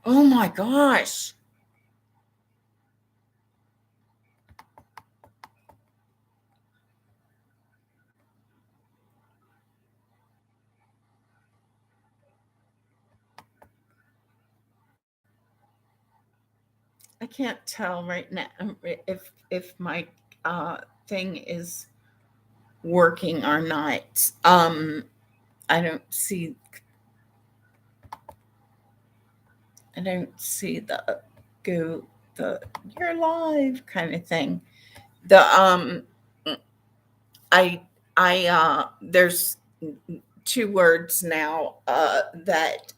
Oh my gosh. I can't tell right now if my thing is working or not. I don't see I don't see the go the you're live kind of thing. The I there's two words now that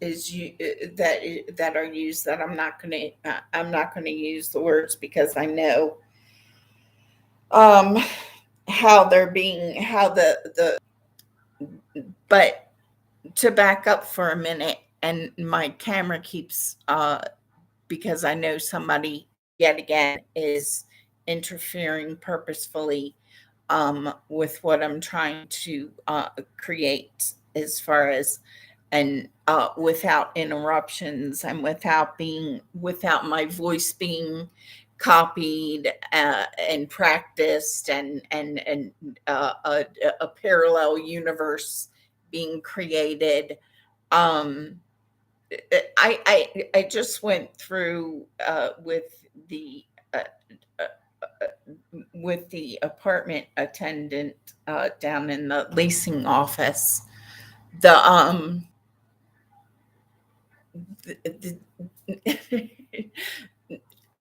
are used that I'm not going to use the words because I know um how they're being how the but to back up for a minute, and my camera keeps because I know somebody yet again is interfering purposefully with what I'm trying to create as far as and without interruptions and without my voice being copied and practiced and a parallel universe being created. um I just went through uh, uh, with the apartment attendant down in the leasing office. The the,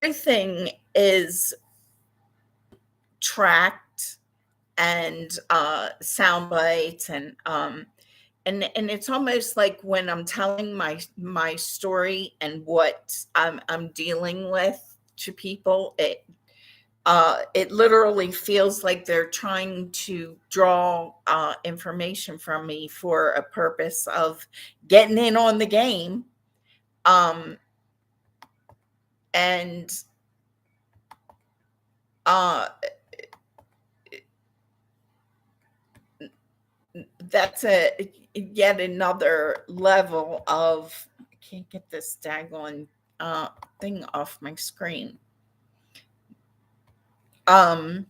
everything is tracked and sound bites and it's almost like when I'm telling my story and what I'm dealing with to people, it literally feels like they're trying to draw information from me for a purpose of getting in on the game. Um, and uh, that's a yet another level of I can't get this daggone uh, thing off my screen. Um,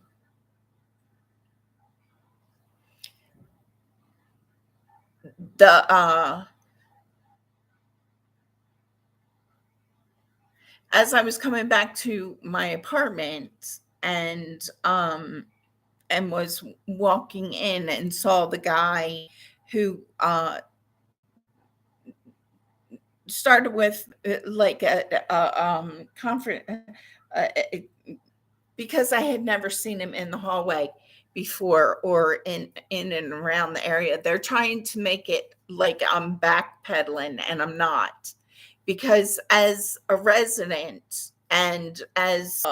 the As I was coming back to my apartment and was walking in and saw the guy who started with like a conference uh, uh, because I had never seen him in the hallway before or in and around the area. They're trying to make it like I'm backpedaling, and I'm not, because as a resident and as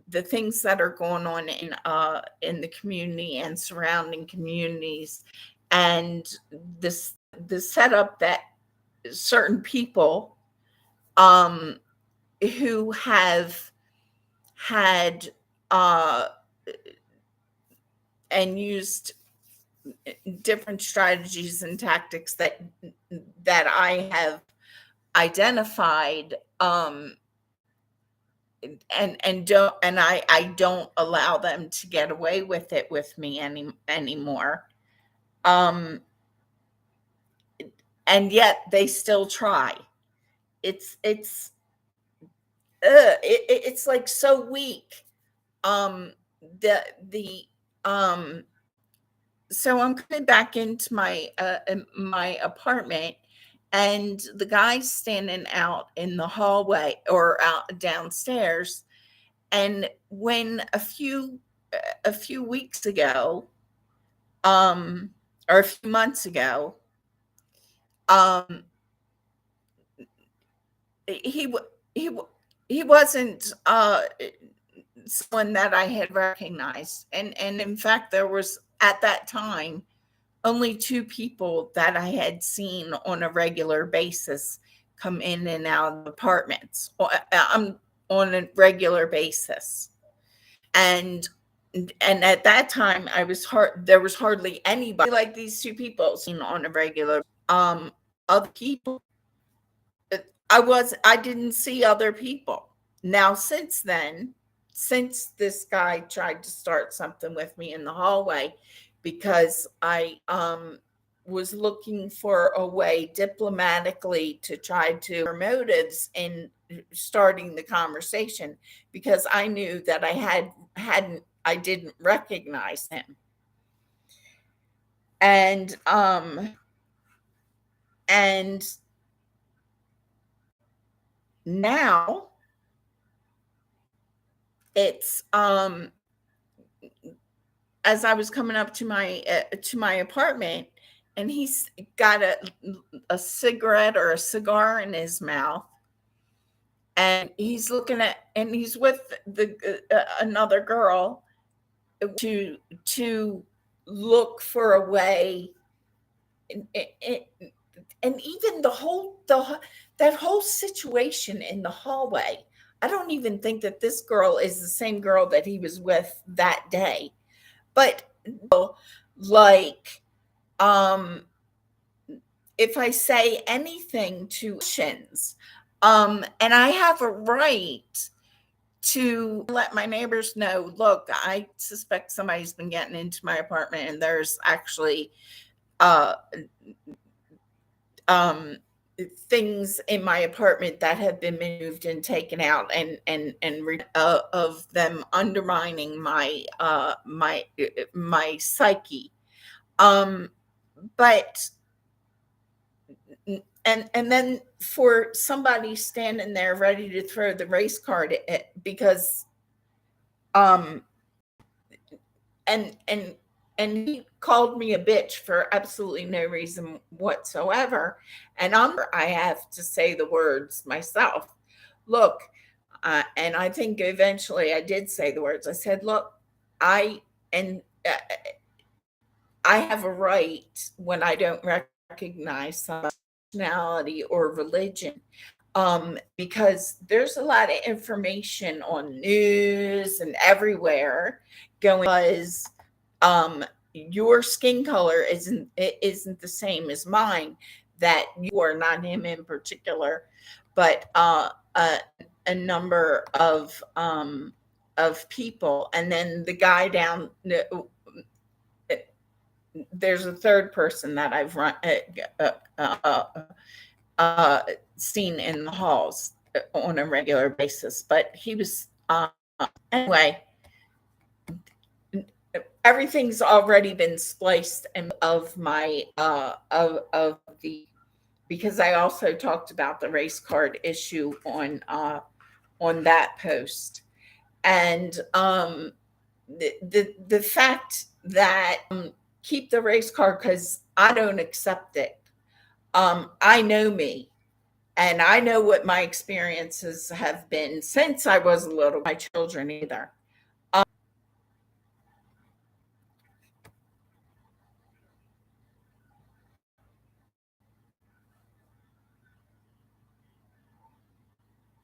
the things that are going on in the community and surrounding communities, and this the setup that certain people um who have had uh and used different strategies and tactics that I have identified, and I don't allow them to get away with it with me anymore. Um and yet they still try. It's it's like so weak. Um the um So I'm coming back into my apartment, and the guy's standing out in the hallway or out downstairs. And when a few weeks ago, um, or a few months ago, um he wa- he wa- he wasn't someone that I had recognized, and in fact there was at that time only two people that I had seen on a regular basis come in and out of apartments. I'm on a regular basis, and at that time I was hard. There was hardly anybody like these two people seen on a regular. Other people, I didn't see other people. Now since then, since this guy tried to start something with me in the hallway because I was looking for a way diplomatically to try to motives in starting the conversation, because I knew that I didn't recognize him. And and now it's as I was coming up to my apartment, and he's got a cigarette or a cigar in his mouth, and he's looking at, and he's with the another girl to look for a way, and, and even that whole situation in the hallway. I don't even think that this girl is the same girl that he was with that day, but like um if I say anything to Shins, and I have a right to let my neighbors know, look, I suspect somebody's been getting into my apartment, and there's actually uh um things in my apartment that have been moved and taken out, of them undermining my psyche. um but and then for somebody standing there ready to throw the race card because um and he called me a bitch for absolutely no reason whatsoever, and I have to say the words myself. Look, and I think eventually I did say the words. I said, look, I and I have a right when I don't recognize some nationality or religion, because there's a lot of information on news and everywhere going, because your skin color isn't the same as mine, that you are not him in particular, but a number of people, and then the guy down, there's a third person that I've uh, uh, uh, seen in the halls on a regular basis, but he was anyway. Everything's already been spliced and of my of the, because I also talked about the race card issue on that post, and the fact that keep the race card because I don't accept it. I know me, and I know what my experiences have been since I was little. My children either.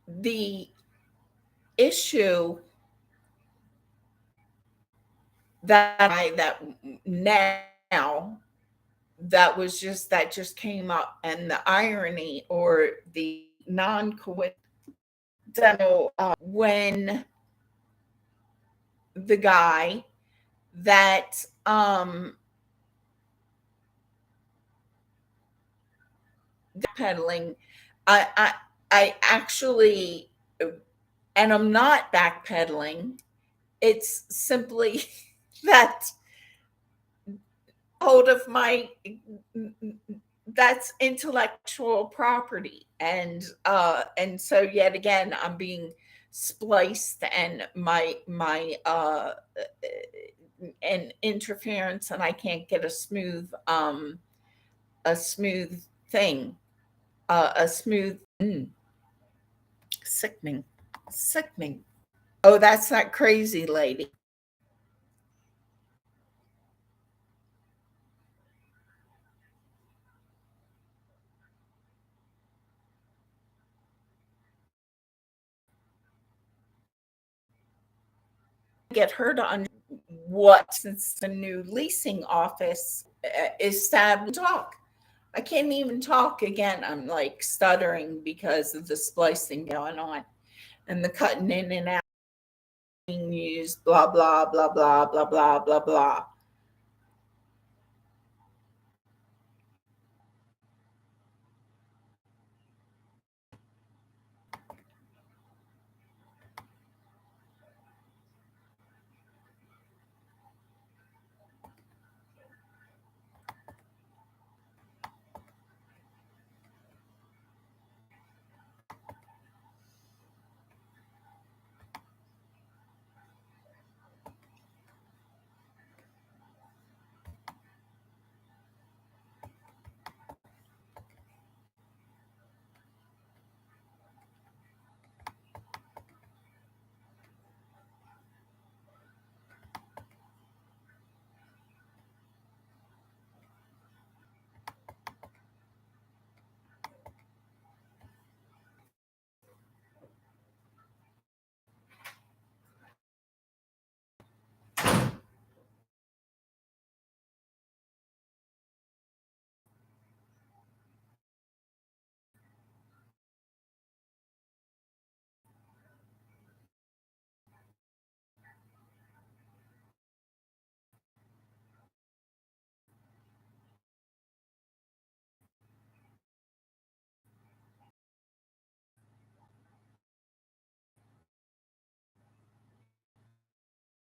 The issue that now that was just that just came up, and the irony or the non-coincidental, when the guy that pedaling, I actually, and I'm not backpedaling. It's simply that hold of my, that's intellectual property, and so yet again I'm being spliced, and my and interference, and I can't get a smooth thing, a smooth, sickening, sickening. Oh, that's that crazy lady. Get her to understand what, since the new leasing office is sad talk. I can't even talk again. I'm like stuttering because of the splicing going on and the cutting in and out being used, blah, blah, blah, blah, blah, blah, blah, blah.